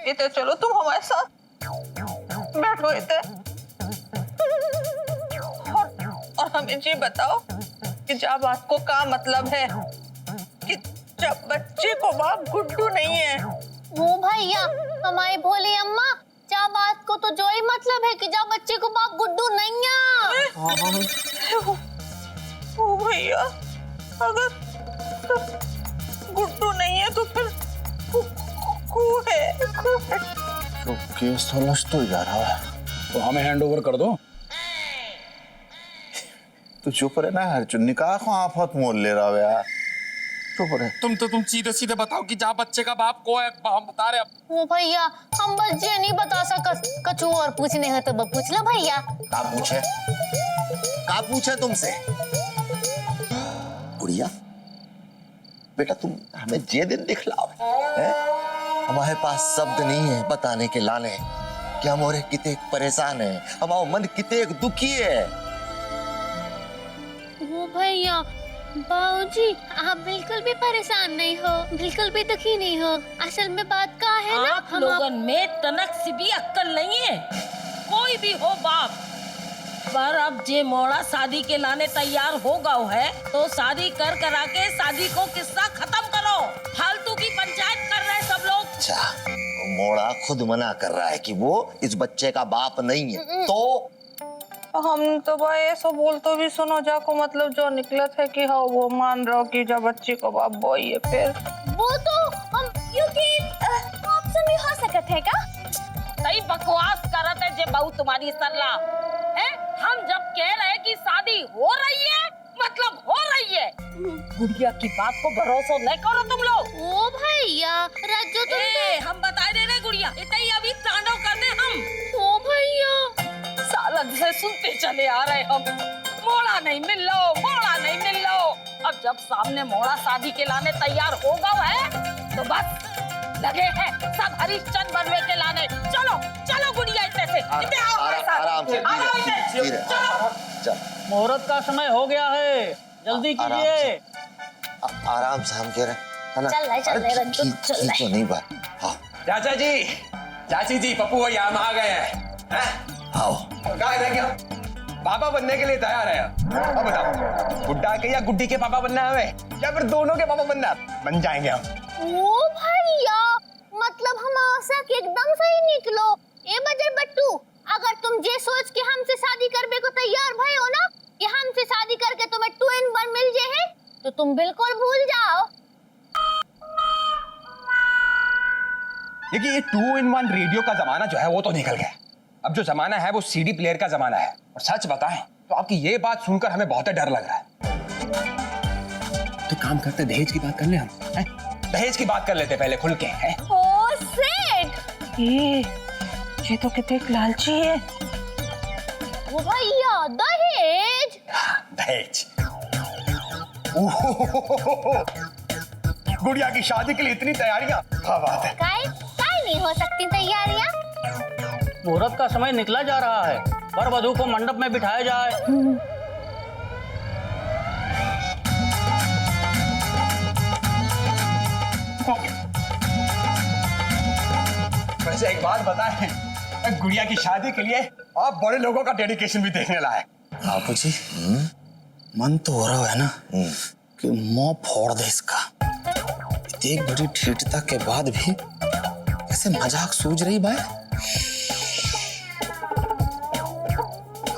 इधर चलो तुम हमारे साथ, बैठो इधर और हमें ये बताओ कि जा बात को क्या मतलब है कि जब बच्चे को बाप गुड्डू नहीं है। वो भैया हमारी भोली अम्मा, जा बात को तो जो ही मतलब है कि जा बच्चे को बाप गुड्डू नहीं है। ओ भैया, अगर गुड्डू नहीं है तो फिर कू है। तो केस तो लश तो जा रहा है, तो हमें हैंड ओवर कर दो। तू चुप रहे ना अर्जुन, निकाह को आफत मोल ले रहा है यार, चुप रहे। तुम सीधे सीधे बताओ कि जा बच्चे का बाप को है, हम बता रहे हैं। वो भैया हम बच्चे नहीं बता सकत, कछु और पूछने है तो पूछ लो भैया। का पूछे तुमसे? गुड़िया बेटा, तुम हमें जे दिन दिखलाओ है? हमारे पास शब्द नहीं है बताने के लाने कि हम और कितने परेशान है, हमारा मन कितने दुखी है। वो भैया बाबूजी, आप बिल्कुल भी परेशान नहीं हो, बिल्कुल भी दुखी नहीं हो। असल में बात का है ना, आप लोगन में तनक सी भी अक्कल नहीं है। कोई भी हो बाप, पर अब जे मोड़ा शादी के लाने तैयार हो गओ है तो शादी करा के शादी को किस्सा खत्म करो। फालतू की पंचायत कर रहे सब लोग। अच्छा, मोड़ा खुद मना कर रहा है कि वो इस बच्चे का बाप नहीं है, तो हम तो भाई ऐसा बोल तो भी सुनो, जाको मतलब जो निकलत है कि हाँ वो मान रहा कि जब बच्चे को बाप बोई है, फिर वो तो हम क्योंकि आपसे भी हो सकत है का? सही बकवास करत है जे बहू तुम्हारी सल्ला है। हम जब कह रहे कि शादी हो रही है मतलब हो रही है। गुड़िया की बात को भरोसा नहीं करो तुम लोग। ओ भैया राजू, तुम हम बता दे रहे गुड़िया, इतना ही अभी तांडव कर दे हम। ओ भैया सालन से सुनते चले आ रहे हम, मोड़ा नहीं मिल लो, मोड़ा नहीं मिल लो। अब जब सामने मोड़ा शादी के लाने तैयार हो गया है तो बस लगे हैं सब हरिश्चंद्र बनवे के लाने। चलो चलो गुड़िया, इतने से आराम से, धीरे, चल। मुहूर्त का समय हो गया है, जल्दी कीजिए। आराम से हम कह रहे है ना। चल रहे रंजू, चल रहे। तो नहीं बात। हाँ चाचा जी, चाची जी, पप्पू भैया हम आ गए हैं। आओ। कहाँ है क्या? पापा बनने के लिए तैयार है। अब बताओ, गुड्डा के या गुड्डी के पापा बनना है हमें, या फिर दोनों के पापा बनना है? बन जाएंगे हम। ओ भैया, मतलब हम आशा के एकदम सही निकलो। ए बजर बट्टू, अगर तुम जे सोच के हमसे शादी करने को तैयार भय हो ना कि हमसे शादी करके तुम्हें 2 in 1 मिल जे है, तो तुम बिल्कुल भूल जाओ। देखिए, ये 2 in 1 रेडियो का जमाना जो है वो तो निकल गया। अब जो जमाना है वो सीडी प्लेयर का जमाना है। और सच बताएं तो आपकी ये बात सुनकर हमें बहुत डर लग रहा है। तो काम करते दहेज की बात कर ले हम, हैं? दहेज की बात कर लेते पहले खुल के, हैं? ओ सेठ, ये तो कितने लालची है। ओ भैया दहेज। दहेज। गुड़िया की शादी के लिए इतनी तैयारियां, क्या बात है। काय नहीं हो सकती तैयारियां। मुहूर्त का समय निकला जा रहा है, वर वधू को मंडप में बिठाया जाए। वैसे एक बात बताएं, गुड़िया की शादी के लिए आप बड़े लोगों का डेडिकेशन भी देखने लाए। बापू जी, मन तो हो रहा है ना कि मुंह फोड़ दे इसका। इतनी बड़ी ठीठता के बाद भी ऐसे मजाक सूझ रही भाई।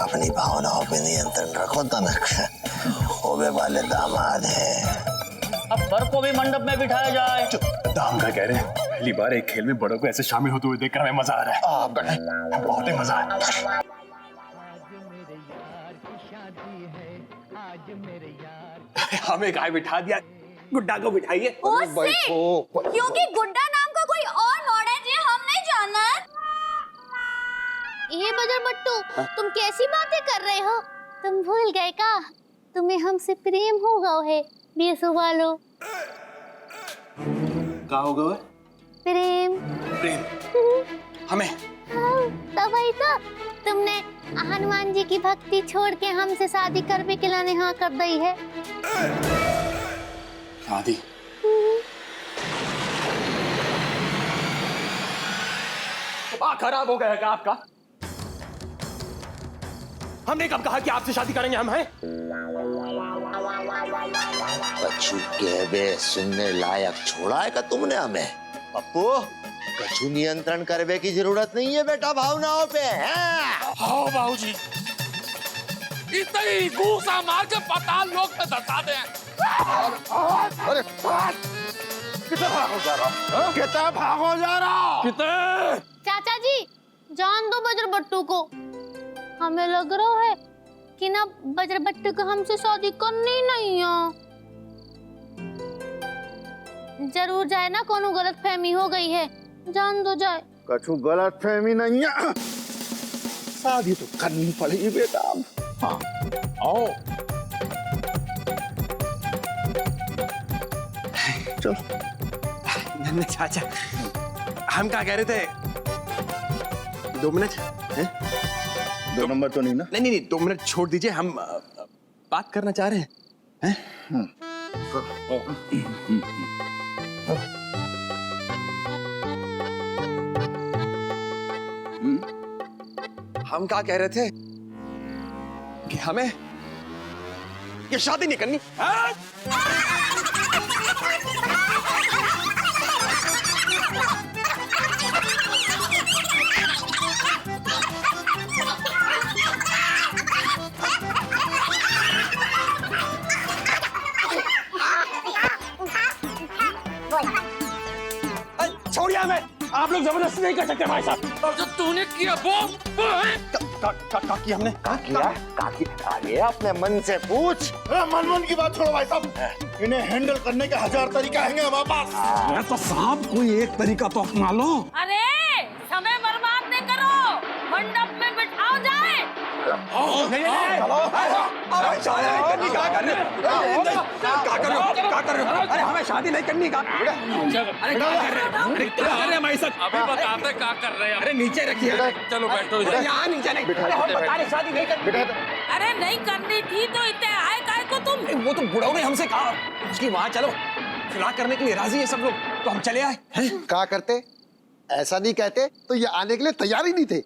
अपनी भावनाओं पे नियंत्रण रखो तनक, होने वाले दामाद है। अब वर को भी मंडप में बिठाया जाए। दाम का कह रहे हैं, पहली बार एक खेल में बड़ों को ऐसे शामिल होते हुए देखकर हमें मजा आ रहा है। बहुत ही मजा आ रहा है। हमें गाय बिठा दिया, गुड्डा को बिठाइए। क्योंकि गुड्डा नाम का कोई और मोड़ है जो हम नहीं जानना। ये बजर बट्टू, तुम कैसी बातें कर रहे हो? तुम भूल गए का तुम्हें हमसे प्रेम हो गया है? बेसो वालो क्या हो गया? प्रेम। प्रेम हमें? हाँ, तब ही तो तुमने हनुमान जी की भक्ति छोड़ के हमसे शादी करने के लिए हाँ कर दी है। शादी? दिमाग खराब हो गया क्या आपका? हमने कब कहा कि आपसे शादी करेंगे हम, हैं? कछु कहबे सुनने लायक छोड़ा है का तुमने हमें? पप्पू, कछु नियंत्रण करने की जरूरत नहीं है बेटा भावनाओं पे, हैं? हाँ बाबूजी, इतना ही घूसा मार के पाताल लोक में धसा दे। अरे कितना भागो जा रहा? कितना भागो जा रहा? कितने? चाचा जी जान दो बजर बट्टू को। हमें लग रहा है कि ना बजर बट्टू को हमसे शादी करनी नहीं है। जरूर जाए ना, कोनो गलत फहमी हो गई है, जान दो जाए। कछु गलत फहमी नहीं है, शादी तो करनी पड़ेगी बेटा। हाँ आओ चलो। नहीं चाचा, हम क्या कह रहे थे? 2 मिनट हैं? 2 नंबर तो नहीं ना? नहीं, 2 मिनट छोड़ दीजिए, हम बात करना चाह रहे हैं, हैं? हम क्या कह रहे थे कि हमें ये शादी नहीं करनी, हैं? छोड़िए हमें, आप लोग जबरदस्ती नहीं कर सकते हमारे साथ। और जो तूने किया वो है? का किया हमने? आगे अपने मन से पूछ। मन की बात छोड़ो भाई साहब, इन्हें हैंडल करने के 1000 तरीका है हमारे पास। तो साहब कोई एक तरीका तो अपना लो। अरे समय बर्बाद नहीं करो, मंडप में बिठाओ जाए। अरे हमें शादी नहीं करनी का। अरे क्या कर रहे हैं हमारे साथ? अभी बताते क्या कर रहे हैं। अरे नीचे रखिए। चलो बैठो। यहाँ नीचे नहीं। हम बता रहे शादी नहीं करनी। अरे नहीं करनी थी तो इतने आए काहे को तुम? वो तो बुढ़ाओ ने हमसे कहा उसकी वहां चलो, सुलह करने के लिए राजी है सब लोग, तो हम चले आए। क्या करते? ऐसा नहीं कहते तो ये आने के लिए तैयार ही नहीं थे।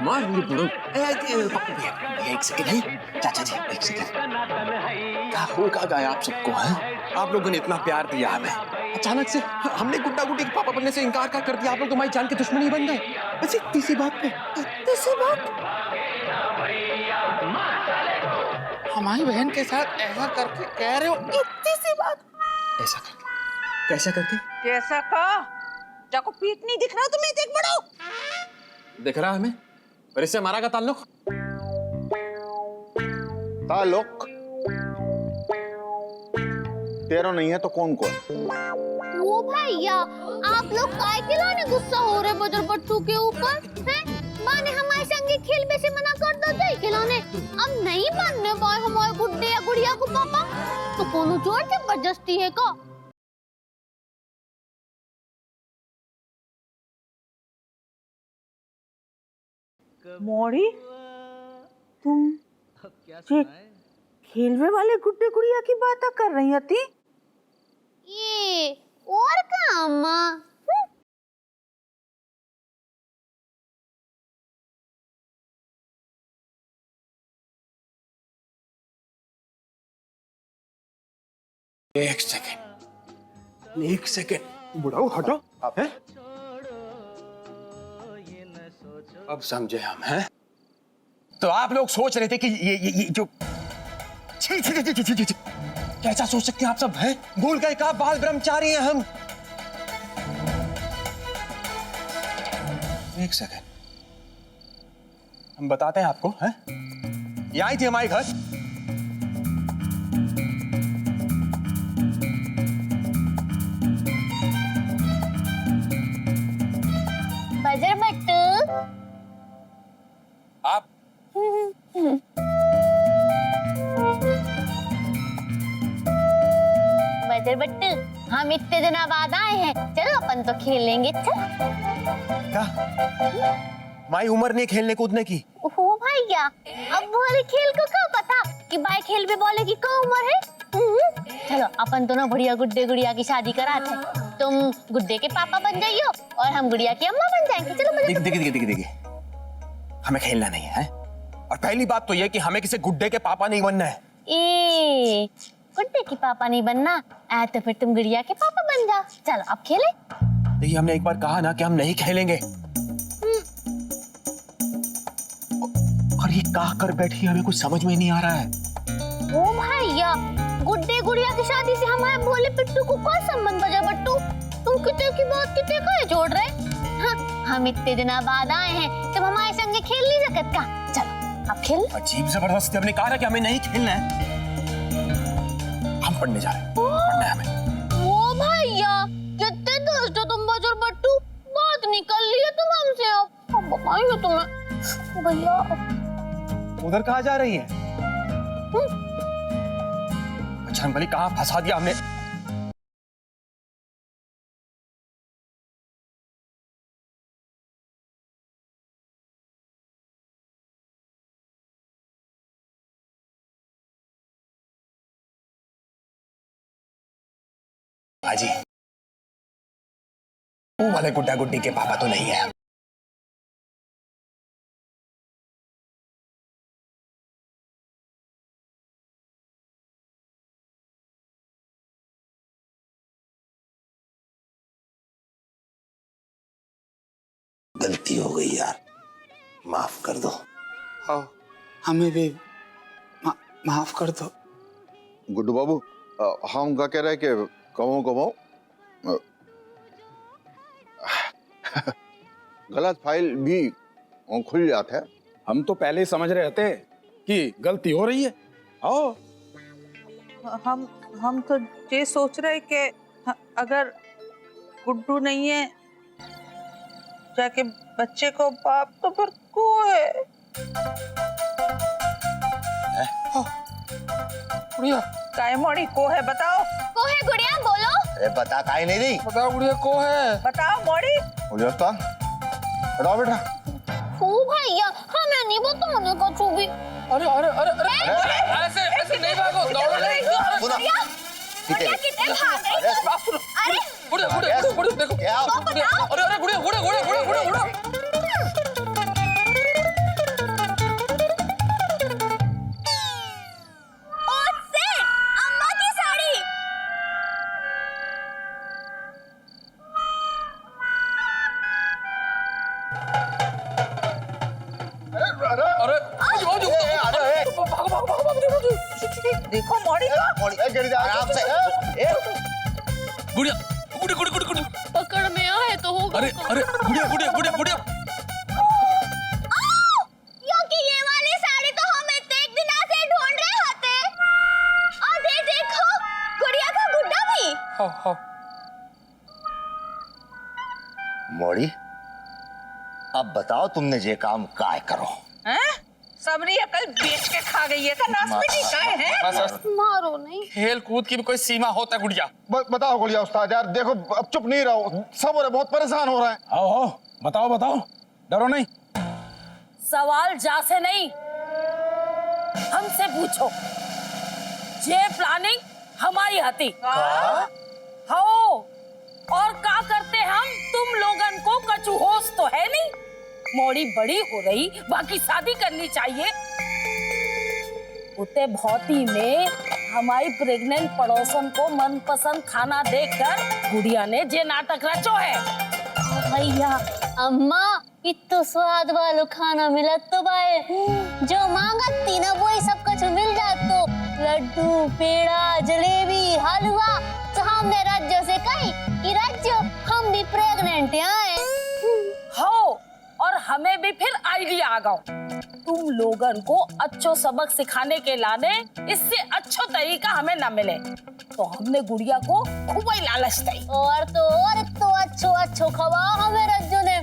मार बुढ़ो। एक सेकंड है चाचा जी, एक सेकंड। क्या हो गया आप सबको, है? आप लोगों ने इतना प्यार दिया हमें, अचानक से हमने गुड्डा गुड्डी के पापा बनने से इनकार कर दिया। आप लोग तुम्हारी जान के दुश्मनी बन गए, बस इतनी सी बात पे। इतनी बात हमारी बहन के साथ ऐसा करके कह रहे हो? इतनी सी बात। ऐसा करके? कैसा करके? कैसा का? जाको पीठ नहीं दिख रहा तुम्हें? देख बड़ो, दिख रहा हमें, और इससे हमारा का ताल्लुक? ताल्लुक तेरा नहीं है तो कौन कौन? वो भैया, आप लोग काय के लाने गुस्सा हो रहे बजर बट्टू के ऊपर, हैं? माने हमारे संगे खेलने से मना कर दो जाए खिलाने। अब नहीं मानने पाए हमारे गुड्डे या गुड़िया को पापा, तो कोनो जोर जबरदस्ती है का? मोड़ी, तुम जे खेलवे वाले गुड्डे गुड़िया की बात कर रही थी? ये और काम? एक सेकंड बुढ़ाओ हटो। हैं? अब समझे हम, हैं? तो आप लोग सोच रहे थे कि ये जो छी, कैसा सोच सकते हैं आप सब, हैं? भूल गए का बाल ब्रह्मचारी हैं हम। एक सेकंड, हम बताते हैं आपको, हैं? ये आई थी हमारे घर, बजर बट्टू। आप बजर बट्टू, हम इतने दिन बाद आए हैं, चलो अपन तो खेलेंगे। चल। क्या? हमारी उम्र नहीं खेलने कूदने की। ओहो भैया, अब बोले खेल को क्या पता कि भाई खेल में बोले की क्या उम्र है? चलो अपन दोनों बढ़िया गुड्डे गुड़िया की शादी कराते हैं। तुम गुड्डे के पापा बन जाइयो और हम गुड़िया की अम्मा बन जाएंगे। चलो मजे। देखिए हमें खेलना नहीं है और पहली बात तो ये कि हमें किसी गुड्डे के पापा नहीं बनना है। ए गुड्डे की पापा नहीं बनना तो फिर तुम गुड़िया के पापा बन जाओ। चलो अब खेले। देखिए हमने एक बार कहा ना कि हम नहीं खेलेंगे। और ये कहा कर बैठी हमें कुछ समझ में नहीं आ रहा है। ओ भैया गुड्डे गुड़िया की शादी से हमारे भोले पिट्टू को क्या संबंध बजा बट्टू? तुम कितने की बात कितने का जोड़ रहे? हाँ, हम इतने दिन बाद आए हैं, तुम हमारे संगे खेल नहीं सकत का? चलो अब खेल। अजीब जबरदस्ती हमने कहा ना कि हमें नहीं खेलना है। हम पढ़ने जा रहे हैं, पढ़ना है हमें। ओ भैया कितने दोस्त हो तुम बजर बट्टू, बात निकल ली है तुम हमसे। अब बताएंगे तुम्हें भैया। उधर कहाँ जा रही है? अच्छा भले कहाँ फंसा दिया हमने। बाजी वो वाले गुड्डा गुड्डी के पापा तो नहीं है। गलती हो गई यार, माफ कर दो। हाँ हमें भी माफ कर दो। गुड्डू बाबू, हम क्या कह रहे हैं कि कमाओ गलत फाइल भी खुल जाता है। हम तो पहले ही समझ रहे थे कि गलती हो रही है। आओ हम तो ये सोच रहे कि अगर गुड्डू नहीं है जाके बच्चे को बाप तो फिर को है। गुड़िया काय मोड़ी को है बताओ। को है गुड़िया बोलो। अरे बता काहे नहीं रही? बताओ गुड़िया को है। बताओ मोड़ी। बोलिए उस्ताद, बताओ बेटा। ओ भैया हमें नहीं बताने का चूबी। अरे अरे अरे अरे ऐसे ऐसे नहीं भागो, दौड़ो नहीं। सुनो कितने भाग रहे हो? अरे गुड़िया गुड़िया गुड़िया देखो क्या? अरे अरे गुड़िया गुड़िया गुड़िया गुड़िया गुड़िया अम्मा की साड़ी। अरे भागो भागो भागो देखो मोड़ी आराम से। गुड़िया गुड़िया गुड़िया गुड़िया पकड़ में आए तो होगा। अरे अरे गुड़िया गुड़िया गुड़िया गुड़िया क्योंकि ये वाली साड़ी तो हम इतने एक दिन से ढूंढ रहे होते। और देखो गुड़िया का गुड्डा भी। हाँ मोड़ी, अब बताओ तुमने ये काम काय करो? हैं? सबरी अकल बेच के खा गई है का नासमती काय है? मारो नहीं। खेल कूद की भी कोई सीमा होता है गुड़िया। बताओ गुड़िया उस्ताद यार, देखो अब चुप नहीं रहो, सब हो रहे, बहुत परेशान हो रहे हैं। आओ बताओ बताओ, डरो नहीं। सवाल जा से नहीं हमसे पूछो। ये प्लानिंग हमारी हती। हो और का करते हम तुम लोगन को कछु होश तो है नहीं। मोड़ी बड़ी हो रही, बाकी शादी करनी चाहिए। उते भौती में हमारी प्रेग्नेंट पड़ोसन को मनपसंद खाना देकर गुड़िया ने जे नाटक रचो है। भैया अम्मा इतो स्वाद वालो खाना मिलत तो बाए जो मांगत थी ना वही सब कुछ मिल जात। तो लड्डू पेड़ा जलेबी हलवा तो हमने राज्यों से कही कि राज्यों हम भी प्रेग्नेंट हैं। हो और हमें भी फिर आइडिया आ गया। तुम लोगन को अच्छो सबक सिखाने के लाने इससे अच्छा तरीका हमें न मिले तो हमने गुड़िया को खूब ही लालच दी। और तो अच्छो खवा हमें रज्जो ने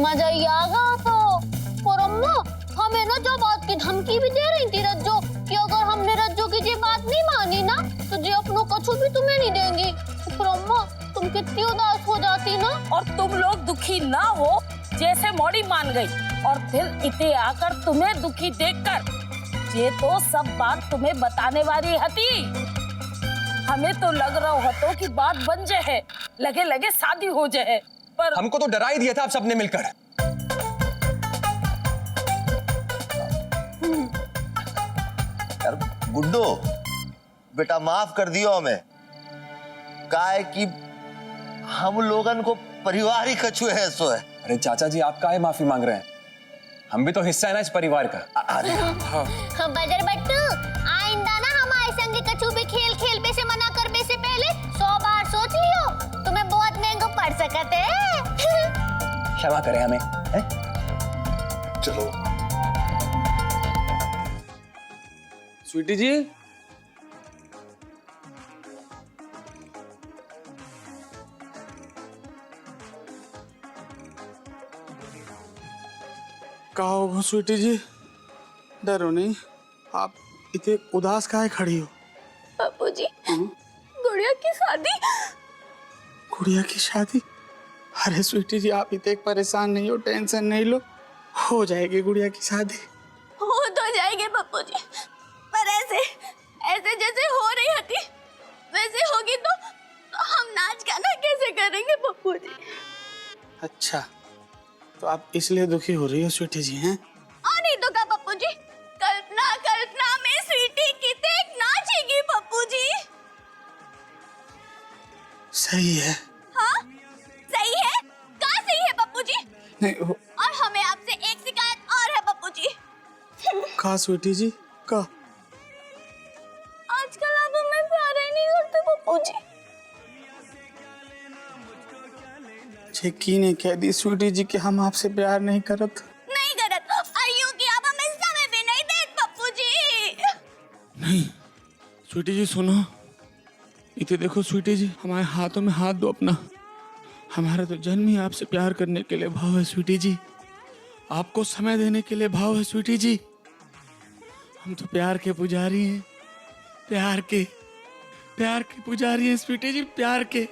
मजा ही आ गया। तो और अम्मा हमें ना जो बात की धमकी भी दे रही थी रज्जो कि अगर हमने रज्जो की ये बात नहीं मानी ना तो जे अपनों कछु भी तुम्हें नहीं देंगी। तो अम्मा तुम कितनी उदास हो जाती ना। और तुम लोग दुखी ना हो जैसे मोड़ी मान गई और फिर इते आकर तुम्हें दुखी देखकर ये तो सब बात तुम्हें बताने वाली हती। हमें तो लग रहा हो कि बात बन जाए, लगे लगे शादी हो जाए, पर हमको तो डरा ही दिया था आप सबने मिलकर। यार गुड्डू, बेटा माफ कर दियो हमें, काहे कि हम लोगन को परिवार ही कछुए है सो है। अरे चाचा जी आप काहे माफी मांग रहे हैं? हम भी तो हिस्सा है ना इस परिवार का। अरे बजर बट्टू, आइंदा ना हमारे संग कछु भी खेल खेल पे से मना करने से पहले 100 बार सोच लियो, तुम्हें बहुत महंगा पड़ सकते है। क्षमा करें हमें, हैं? चलो स्वीटी जी, कहो हो स्वीटी जी, डरो नहीं, आप इतने उदास काहे खड़ी हो? बापूजी, गुड़िया की शादी। गुड़िया की शादी? अरे स्वीटी जी आप इतने परेशान नहीं हो, टेंशन नहीं लो, हो जाएगी गुड़िया की शादी। हो तो जाएंगे बापूजी, पर ऐसे ऐसे जैसे हो रही थी वैसे होगी तो हम नाच गाना कैसे करेंगे बापूजी? अच्छा, तो आप इसलिए दुखी हो रही हो स्वीटी जी, हैं? और नहीं तो क्या बापूजी, कल्पना कल्पना में स्वीटी कितने नाचेगी बापूजी। सही है। हाँ सही है, कहाँ सही है बापूजी? नहीं और हमें आपसे एक शिकायत और है बापूजी। का स्वीटी जी का? आजकल आप हमें प्यार ही नहीं करते बापूजी। की ने कह दी स्वीटी जी कि हम आपसे प्यार नहीं करत? नहीं करत, आइयों कि आप हमें समय भी नहीं देत बापूजी। नहीं स्वीटी जी सुनो, इतने देखो स्वीटी जी, हमारे हाथों में हाथ दो अपना। हमारा तो जन्म ही आपसे प्यार करने के लिए भाव है स्वीटी जी, आपको समय देने के लिए भाव है स्वीटी जी। हम तो प्यार के पुजारी हैं, प्यार के पुजारी हैं स्वीटी जी, प्यार के।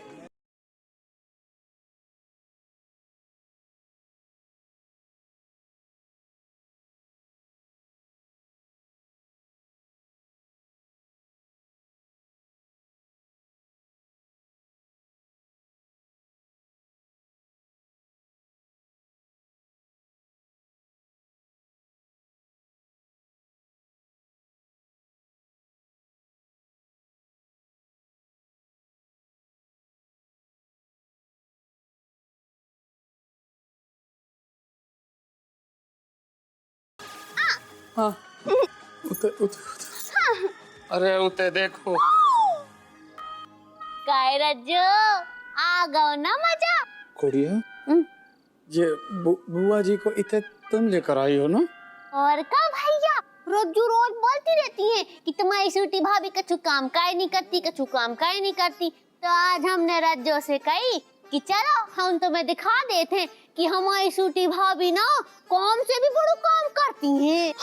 हाँ अरे उते देखो। काय रज्जो, आ गओ ना मजा। कुड़िया, ये बुआ जी को इतने तुम लेकर आई हो ना? और का भैया, रोज बोलती रहती है कि तुम्हारी स्वीटी भाभी कछु काम काहे नहीं करती, कछु काम काहे नहीं करती। तो आज हमने रज्जो से कही कि चलो हम तुम्हें दिखा देते हैं कि हमारी स्वीटी भाभी ना काम से भी बड़ा काम करती हैं।